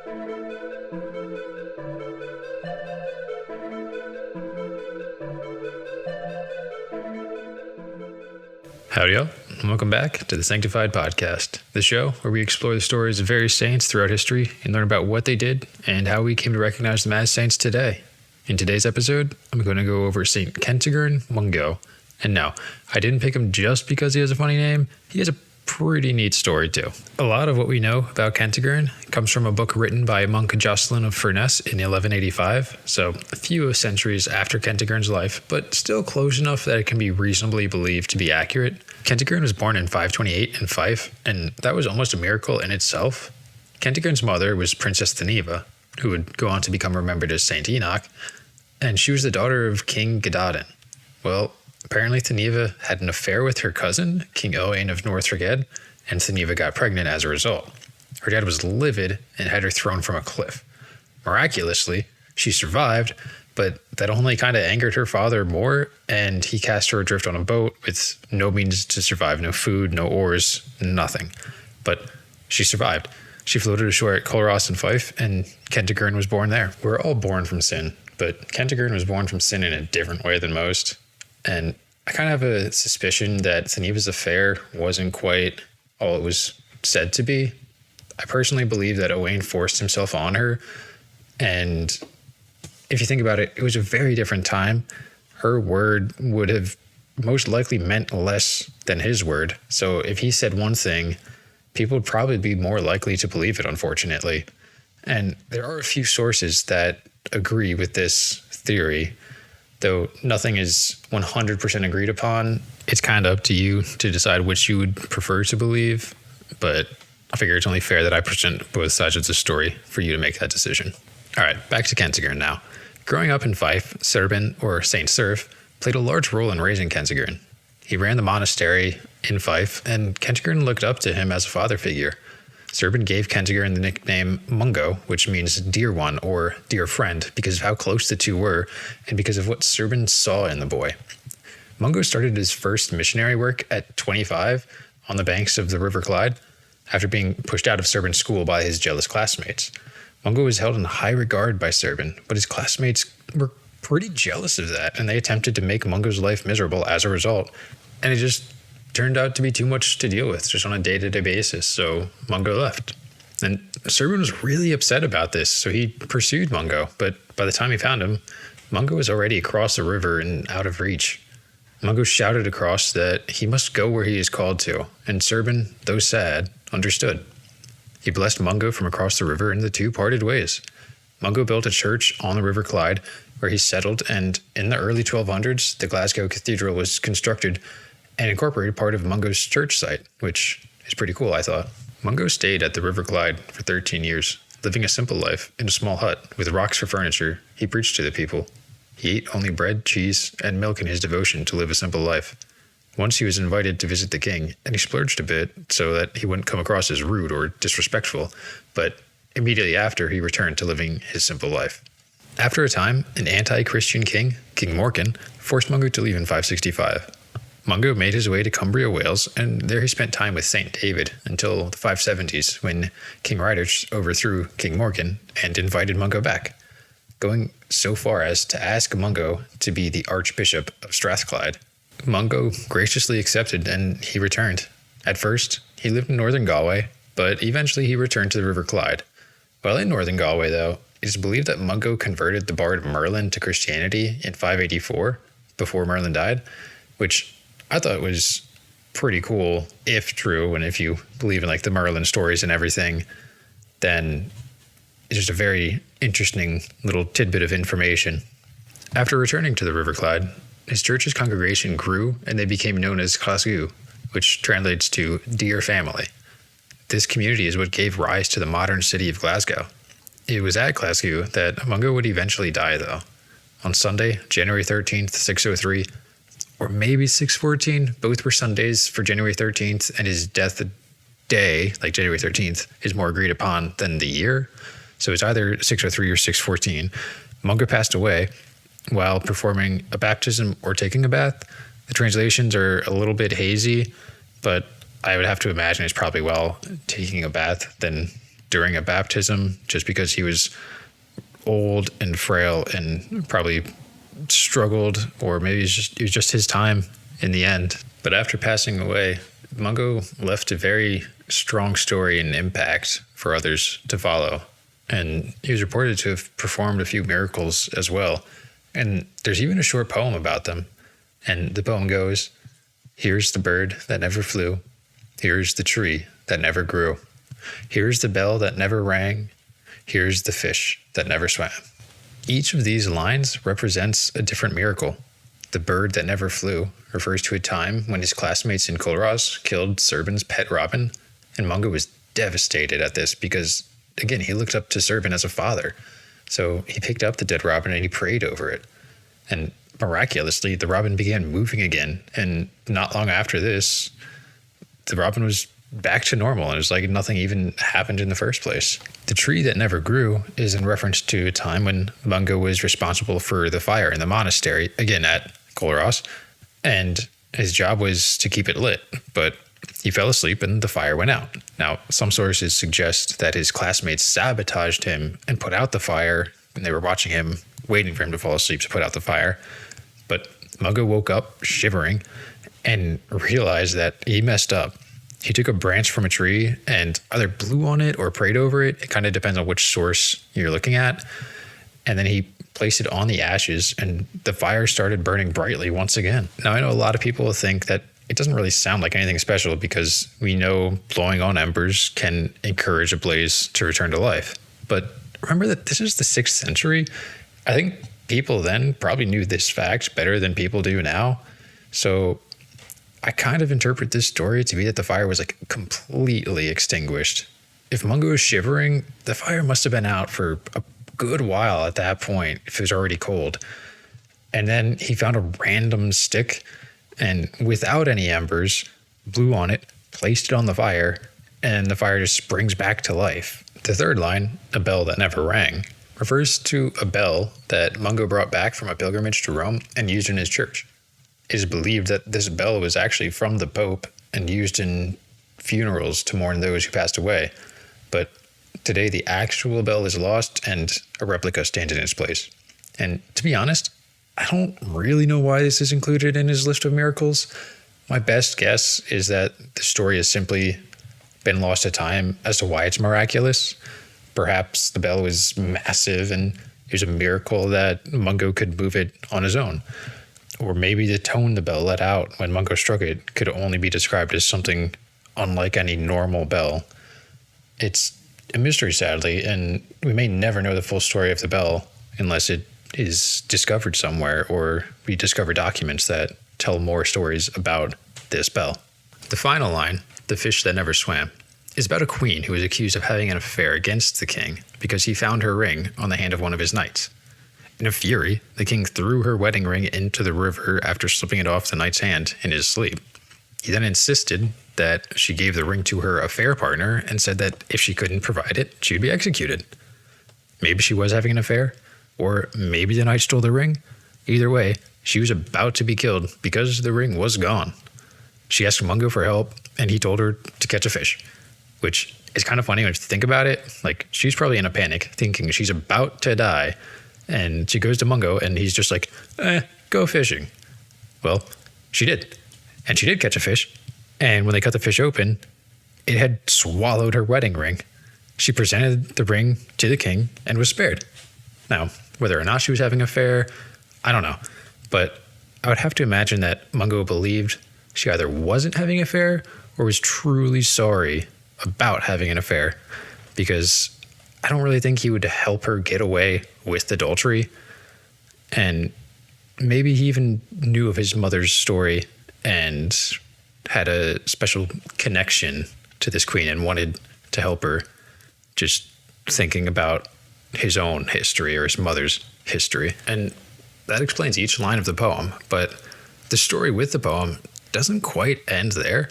Howdy, y'all, and welcome back to the Sanctified Podcast, the show where we explore the stories of various saints throughout history and learn about what they did and how we came to recognize them as saints today. In today's episode, I'm going to go over Saint Kentigern Mungo. And no, I didn't pick him just because he has a funny name. He has a pretty neat story too. A lot of what we know about Kentigern comes from a book written by monk Jocelyn of Furness in 1185, so a few centuries after Kentigern's life, but still close enough that it can be reasonably believed to be accurate. Kentigern was born in 528 in Fife, and that was almost a miracle in itself. Kentigern's mother was Princess Theneva, who would go on to become remembered as Saint Enoch, and she was the daughter of King Gadadin. Well, apparently Theneva had an affair with her cousin, King Owain of North Reged, and Theneva got pregnant as a result. Her dad was livid and had her thrown from a cliff. Miraculously, she survived, but that only kind of angered her father more, and he cast her adrift on a boat with no means to survive, no food, no oars, nothing. But she survived. She floated ashore at Culross in Fife, and Kentigern was born there. We're all born from sin, but Kentigern was born from sin in a different way than most. And I kind of have a suspicion that Theneva's affair wasn't quite all it was said to be. I personally believe that Owain forced himself on her. And if you think about it, it was a very different time. Her word would have most likely meant less than his word. So if he said one thing, people would probably be more likely to believe it, unfortunately. And there are a few sources that agree with this theory. Though nothing is 100% agreed upon, it's kind of up to you to decide which you would prefer to believe. But I figure it's only fair that I present both sides of the story for you to make that decision. All right, back to Kentigern now. Growing up in Fife, Serban, or Saint Serf, played a large role in raising Kentigern. He ran the monastery in Fife, and Kentigern looked up to him as a father figure. Serban gave Kentigern the nickname Mungo, which means dear one or dear friend, because of how close the two were and because of what Serban saw in the boy. Mungo started his first missionary work at 25 on the banks of the River Clyde after being pushed out of Serban's school by his jealous classmates. Mungo was held in high regard by Serban, but his classmates were pretty jealous of that, and they attempted to make Mungo's life miserable as a result, and it just turned out to be too much to deal with just on a day-to-day basis, so Mungo left. And Serban was really upset about this, so he pursued Mungo, but by the time he found him, Mungo was already across the river and out of reach. Mungo shouted across that he must go where he is called to, and Serban, though sad, understood. He blessed Mungo from across the river, and the two parted ways. Mungo built a church on the River Clyde, where he settled, and in the early 1200s, the Glasgow Cathedral was constructed and incorporated part of Mungo's church site, which is pretty cool, I thought. Mungo stayed at the River Clyde for 13 years, living a simple life in a small hut with rocks for furniture. He preached to the people. He ate only bread, cheese, and milk in his devotion to live a simple life. Once he was invited to visit the king, and he splurged a bit so that he wouldn't come across as rude or disrespectful, but immediately after he returned to living his simple life. After a time, an anti-Christian king, King Morcan, forced Mungo to leave in 565. Mungo made his way to Cumbria, Wales, and there he spent time with Saint David until the 570s when King Rhydderch overthrew King Morcan and invited Mungo back, going so far as to ask Mungo to be the Archbishop of Strathclyde. Mungo graciously accepted and he returned. At first, he lived in northern Galway, but eventually he returned to the River Clyde. While in northern Galway, though, it is believed that Mungo converted the bard Merlin to Christianity in 584, before Merlin died, which I thought was pretty cool, if true, and if you believe in like the Merlin stories and everything, then it's just a very interesting little tidbit of information. After returning to the River Clyde, his church's congregation grew and they became known as Glasgow, which translates to dear family. This community is what gave rise to the modern city of Glasgow. It was at Glasgow that Mungo would eventually die, though. On Sunday, January 13th, 603, or maybe 614, both were Sundays for January 13th, and his death day, like January 13th, is more agreed upon than the year. So it's either 603 or 614. Mungo passed away while performing a baptism or taking a bath. The translations are a little bit hazy, but I would have to imagine it's probably while taking a bath than during a baptism just because he was old and frail and probably struggled, or maybe it was just his time in the end. But after passing away, Mungo left a very strong story and impact for others to follow. And he was reported to have performed a few miracles as well. And there's even a short poem about them. And the poem goes, "Here's the bird that never flew. Here's the tree that never grew. Here's the bell that never rang. Here's the fish that never swam." Each of these lines represents a different miracle. The bird that never flew refers to a time when his classmates in Culross killed Serban's pet robin, and Mungo was devastated at this because, again, he looked up to Serban as a father. So he picked up the dead robin and he prayed over it. And miraculously, the robin began moving again. And not long after this, the robin was back to normal. And it was like nothing even happened in the first place. The tree that never grew is in reference to a time when Mungo was responsible for the fire in the monastery, again at Culross. And his job was to keep it lit. But he fell asleep and the fire went out. Now, some sources suggest that his classmates sabotaged him and put out the fire, and they were watching him, waiting for him to fall asleep to put out the fire. But Mungo woke up shivering and realized that he messed up. He took a branch from a tree and either blew on it or prayed over it. It kind of depends on which source you're looking at. And then he placed it on the ashes and the fire started burning brightly once again. Now, I know a lot of people think that it doesn't really sound like anything special because we know blowing on embers can encourage a blaze to return to life. But remember that this is the 6th century. I think people then probably knew this fact better than people do now. So I kind of interpret this story to be that the fire was like completely extinguished. If Mungo was shivering, the fire must have been out for a good while at that point, if it was already cold. And then he found a random stick and without any embers, blew on it, placed it on the fire, and the fire just springs back to life. The third line, "a bell that never rang," refers to a bell that Mungo brought back from a pilgrimage to Rome and used in his church. It is believed that this bell was actually from the Pope and used in funerals to mourn those who passed away. But today the actual bell is lost and a replica stands in its place. And to be honest, I don't really know why this is included in his list of miracles. My best guess is that the story has simply been lost to time as to why it's miraculous. Perhaps the bell was massive and it was a miracle that Mungo could move it on his own. Or maybe the tone the bell let out when Mungo struck it could only be described as something unlike any normal bell. It's a mystery, sadly, and we may never know the full story of the bell unless it is discovered somewhere or we discover documents that tell more stories about this bell. The final line, "the fish that never swam," is about a queen who was accused of having an affair against the king because he found her ring on the hand of one of his knights. In a fury, the king threw her wedding ring into the river after slipping it off the knight's hand in his sleep. He then insisted that she gave the ring to her affair partner and said that if she couldn't provide it, she would be executed. Maybe she was having an affair, or maybe the knight stole the ring. Either way, she was about to be killed because the ring was gone. She asked Mungo for help, and he told her to catch a fish, which is kind of funny when you think about it. Like, she's probably in a panic, thinking she's about to die, and she goes to Mungo, and he's just like, go fishing. Well, she did, and she did catch a fish, and when they cut the fish open, it had swallowed her wedding ring. She presented the ring to the king and was spared. Now, whether or not she was having an affair, I don't know. But I would have to imagine that Mungo believed she either wasn't having an affair or was truly sorry about having an affair, because I don't really think he would help her get away with adultery. And maybe he even knew of his mother's story and had a special connection to this queen and wanted to help her, just thinking about his own history or his mother's history. And that explains each line of the poem, but the story with the poem doesn't quite end there.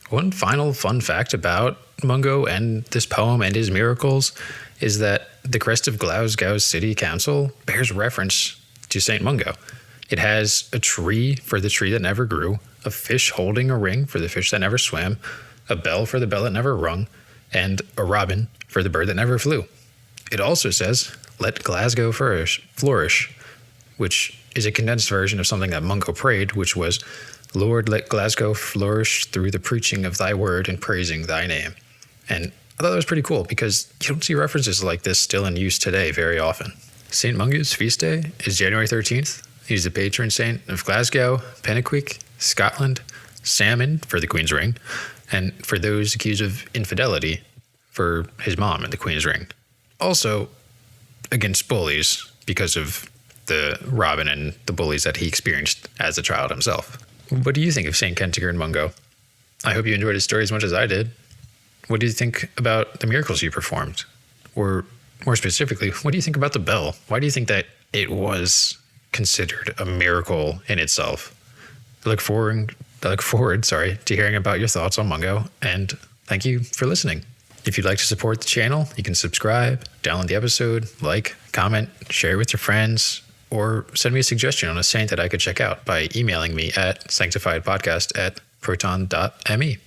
One final fun fact about Mungo and this poem and his miracles is that the crest of Glasgow's city council bears reference to Saint Mungo. It has a tree for the tree that never grew, a fish holding a ring for the fish that never swam, a bell for the bell that never rung, and a robin for the bird that never flew. It also says, "Let Glasgow flourish," which is a condensed version of something that Mungo prayed, which was, "Lord, let Glasgow flourish through the preaching of thy word and praising thy name." And I thought that was pretty cool because you don't see references like this still in use today very often. Saint Mungo's feast day is January 13th. He's the patron saint of Glasgow, Penicuik, Scotland, salmon for the Queen's ring, and for those accused of infidelity for his mom and the Queen's ring. Also against bullies because of the robin and the bullies that he experienced as a child himself. What do you think of Saint Kentigern Mungo? I hope you enjoyed his story as much as I did. What do you think about the miracles he performed? Or more specifically, what do you think about the bell? Why do you think that it was considered a miracle in itself? I look forward to hearing about your thoughts on Mungo, and thank you for listening. If you'd like to support the channel, you can subscribe, download the episode, like, comment, share it with your friends, or send me a suggestion on a saint that I could check out by emailing me at sanctifiedpodcast@proton.me.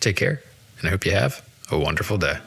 Take care, and I hope you have a wonderful day.